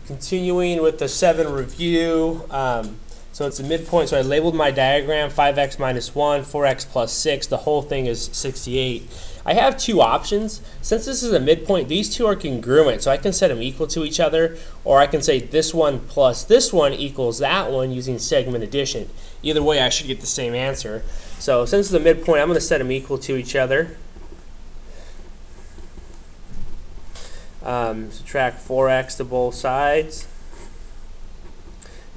Continuing with the 7 review, so it's a midpoint, so I labeled my diagram 5x minus 1, 4x plus 6, the whole thing is 68. I have two options. Since this is a midpoint, these two are congruent, so I can set them equal to each other, or I can say this one plus this one equals that one using segment addition. Either way, I should get the same answer. So since it's a midpoint, I'm going to set them equal to each other. Subtract 4x to both sides.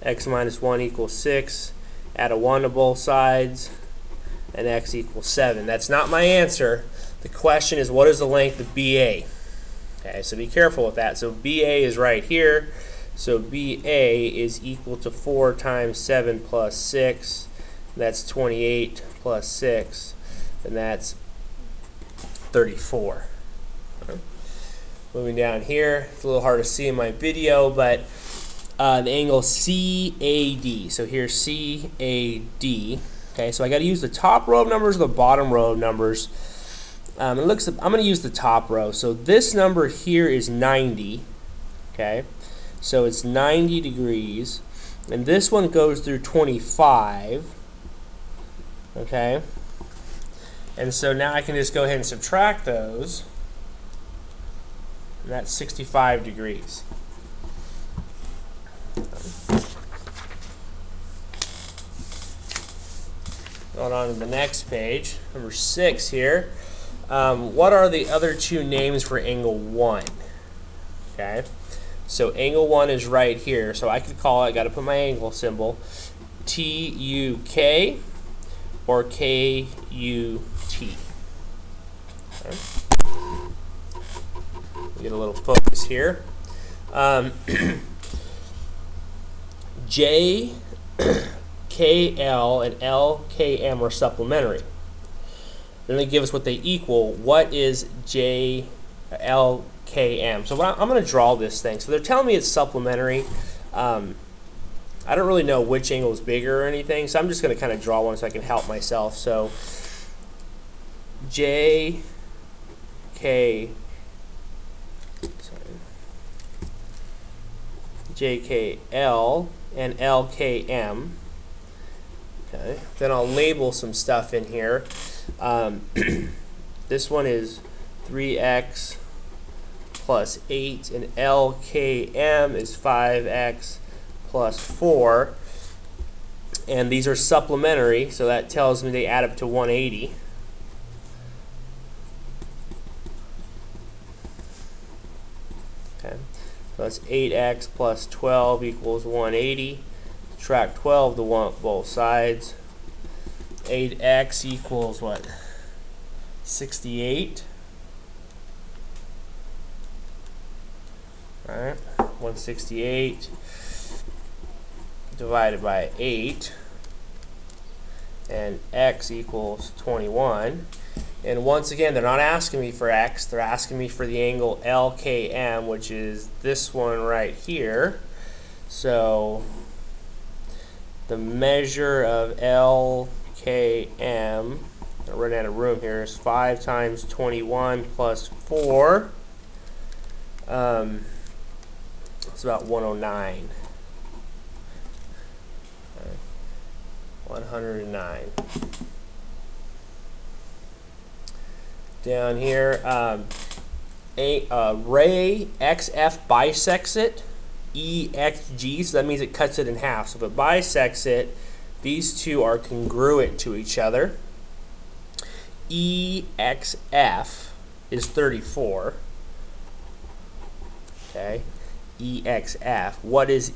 X minus 1 equals 6. Add a 1 to both sides. And x equals 7. That's not my answer. The question is, what is the length of BA? Okay, so be careful with that. So BA is right here. So BA is equal to 4 times 7 plus 6. That's 28 plus 6. And that's 34. Okay. Moving down here, it's a little hard to see in my video, but the angle CAD. So here's CAD. Okay, so I got to use the top row of numbers or the bottom row of numbers. I'm going to use the top row. So this number here is 90. Okay, so it's 90 degrees, and this one goes through 25. Okay, and so now I can just go ahead and subtract those. And that's 65 degrees. Going on to the next page, number 6 here. What are the other two names for angle 1? Okay, so angle 1 is right here. So I could call it, I got to put my angle symbol, TUK or KUT. Okay. Get a little focus here. J, KL, and LKM are supplementary. Then they give us what they equal. What is J, LKM? So I'm going to draw this thing. So they're telling me it's supplementary. I don't really know which angle is bigger or anything, so I'm just going to kind of draw one so I can help myself. So J, K, JKL and LKM. Okay. Then I'll label some stuff in here. This one is 3x plus 8, and LKM is 5x plus 4. And these are supplementary, so that tells me they add up to 180. Okay. So that's 8x plus 12 equals 180. Subtract 12 to both sides. 8x equals what? 68. Alright, 168 divided by 8. And x equals 21. And once again, they're not asking me for x, they're asking me for the angle LKM, which is this one right here. So the measure of LKM, I run out of room here, is 5 times 21 plus 4. It's about 109. 109. Down here, ray XF bisects it, EXG, so that means it cuts it in half. So if it bisects it, these two are congruent to each other. EXF is 34. Okay, EXF. What is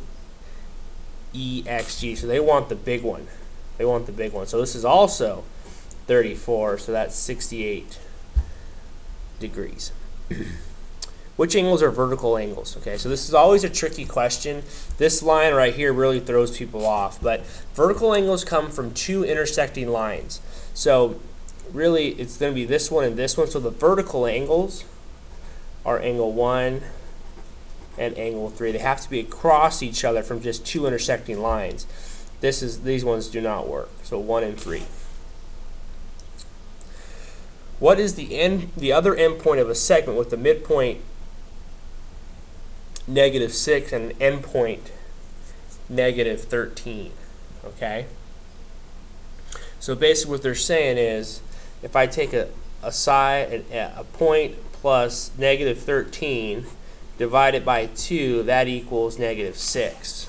EXG? So they want the big one. They want the big one. So this is also 34, so that's 68 degrees. Which angles are vertical angles? Okay, so this is always a tricky question. This line right here really throws people off, but vertical angles come from two intersecting lines. So really it's going to be this one and this one. So the vertical angles are angle 1 and angle 3. They have to be across each other from just two intersecting lines. These ones do not work. So 1 and 3. What is the other endpoint of a segment with the midpoint -6 and an endpoint -13. Okay? So basically what they're saying is if I take a point plus -13 divided by 2, that equals -6.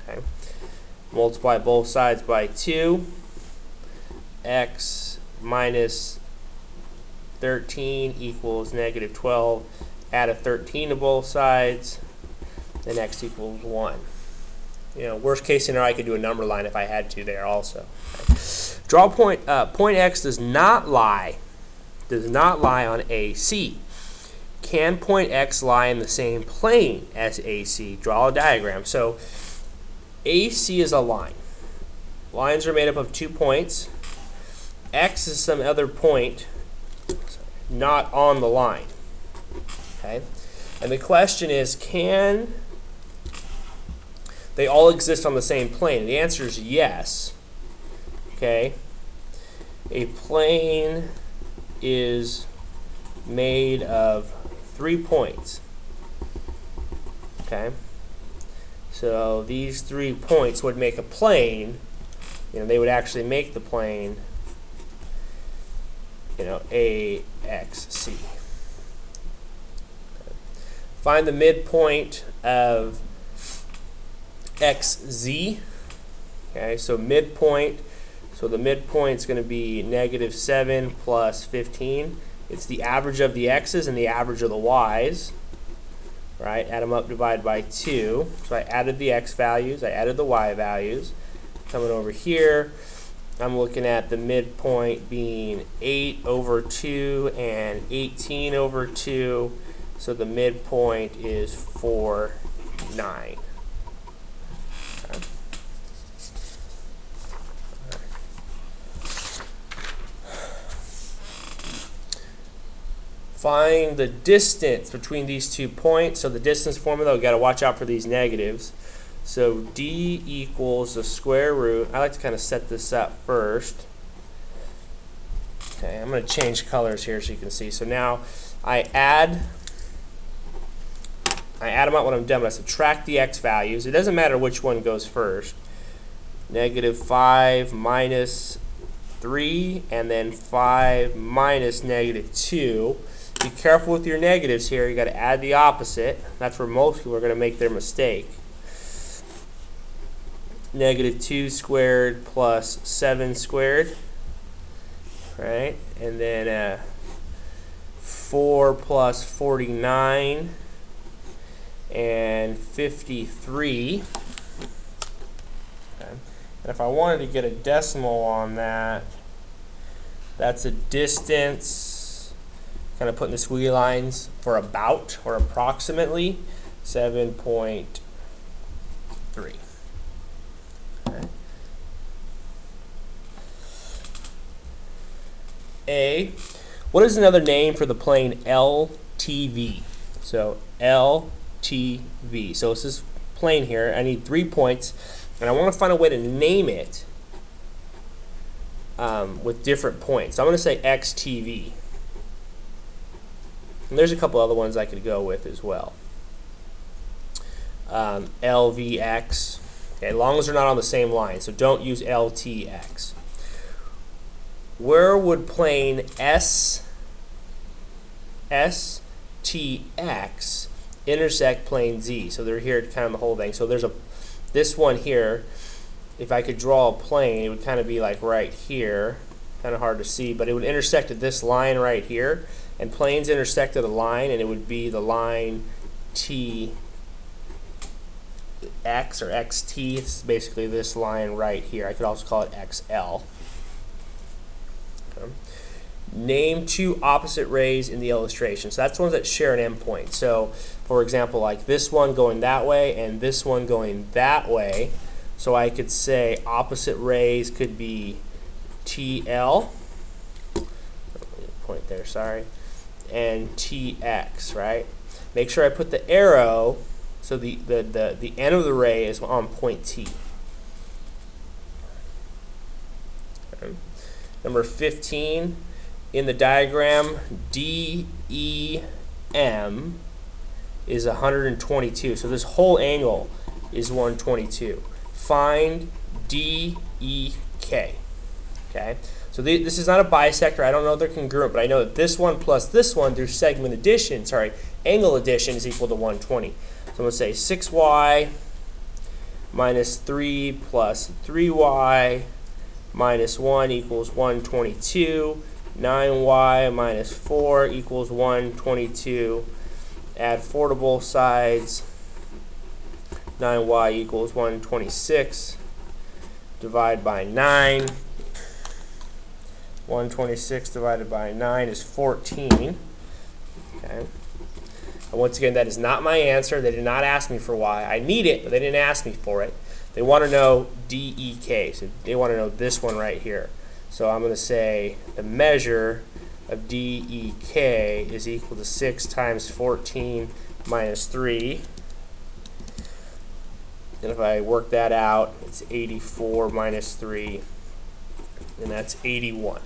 Okay? Multiply both sides by 2. X minus 13 equals -12. Add a 13 to both sides, then x equals 1. You know, worst case scenario, I could do a number line if I had to there also. Okay. Draw point. Point X does not lie on AC. Can point X lie in the same plane as AC? Draw a diagram. So AC is a line. Lines are made up of 2 points. X is some other point not on the line. Okay? And the question is, can they all exist on the same plane? And the answer is yes. Okay? A plane is made of 3 points. Okay? So these 3 points would make a plane. You know, they would actually make the plane, you know, AXC. Okay. Find the midpoint of XZ. Okay, so midpoint. So the midpoint is going to be -7 plus 15. It's the average of the x's and the average of the y's. Right? Add them up, divide by 2. So I added the x values, I added the y values. Coming over here, I'm looking at the midpoint being 8/2 and 18/2. So the midpoint is 4/9. Okay. Find the distance between these 2 points. So the distance formula, we've got to watch out for these negatives. So D equals the square root. I like to kind of set this up first. Okay, I'm going to change colors here so you can see. So now I add them up when I'm done, but I subtract the x values. It doesn't matter which one goes first. -5 minus 3, and then 5 minus -2. Be careful with your negatives here. You got to add the opposite. That's where most people are going to make their mistake. -2 squared plus 7 squared. Right? And then 4 plus 49 and 53. Okay. And if I wanted to get a decimal on that, that's a distance, kind of putting the squiggly lines for about or approximately 7.3. Okay. A. What is another name for the plane LTV? So LTV. So it's this plane here. I need 3 points, and I want to find a way to name it with different points. So I'm going to say XTV. And there's a couple other ones I could go with as well. LVX. Okay, as long as they're not on the same line. So don't use LTX. Where would plane STX intersect plane Z? So they're here kind of the whole thing. So there's this one here. If I could draw a plane, it would kind of be like right here. Kind of hard to see, but it would intersect at this line right here. And planes intersect at a line, and it would be the line TX or XT. It's basically this line right here. I could also call it XL. Okay. Name 2 opposite rays in the illustration. So that's ones that share an endpoint. So, for example, like this one going that way and this one going that way. So I could say opposite rays could be TL. Point there, sorry. And TX, right? Make sure I put the arrow so the end of the ray is on point T. Okay. Number 15, in the diagram, DEM is 122. So this whole angle is 122. Find DEK. Okay, so this is not a bisector. I don't know if they're congruent, but I know that this one plus this one through segment addition, angle addition is equal to 120. So I'm going to say 6y minus 3 plus 3y minus 1 equals 122. 9y minus 4 equals 122. Add 4 to both sides. 9y equals 126. Divide by 9. 126 divided by 9 is 14. Okay. And once again, that is not my answer. They did not ask me for y. I need it, but they didn't ask me for it. They want to know DEK. So they want to know this one right here. So I'm going to say the measure of DEK is equal to 6 times 14 minus 3. And if I work that out, it's 84 minus 3, and that's 81.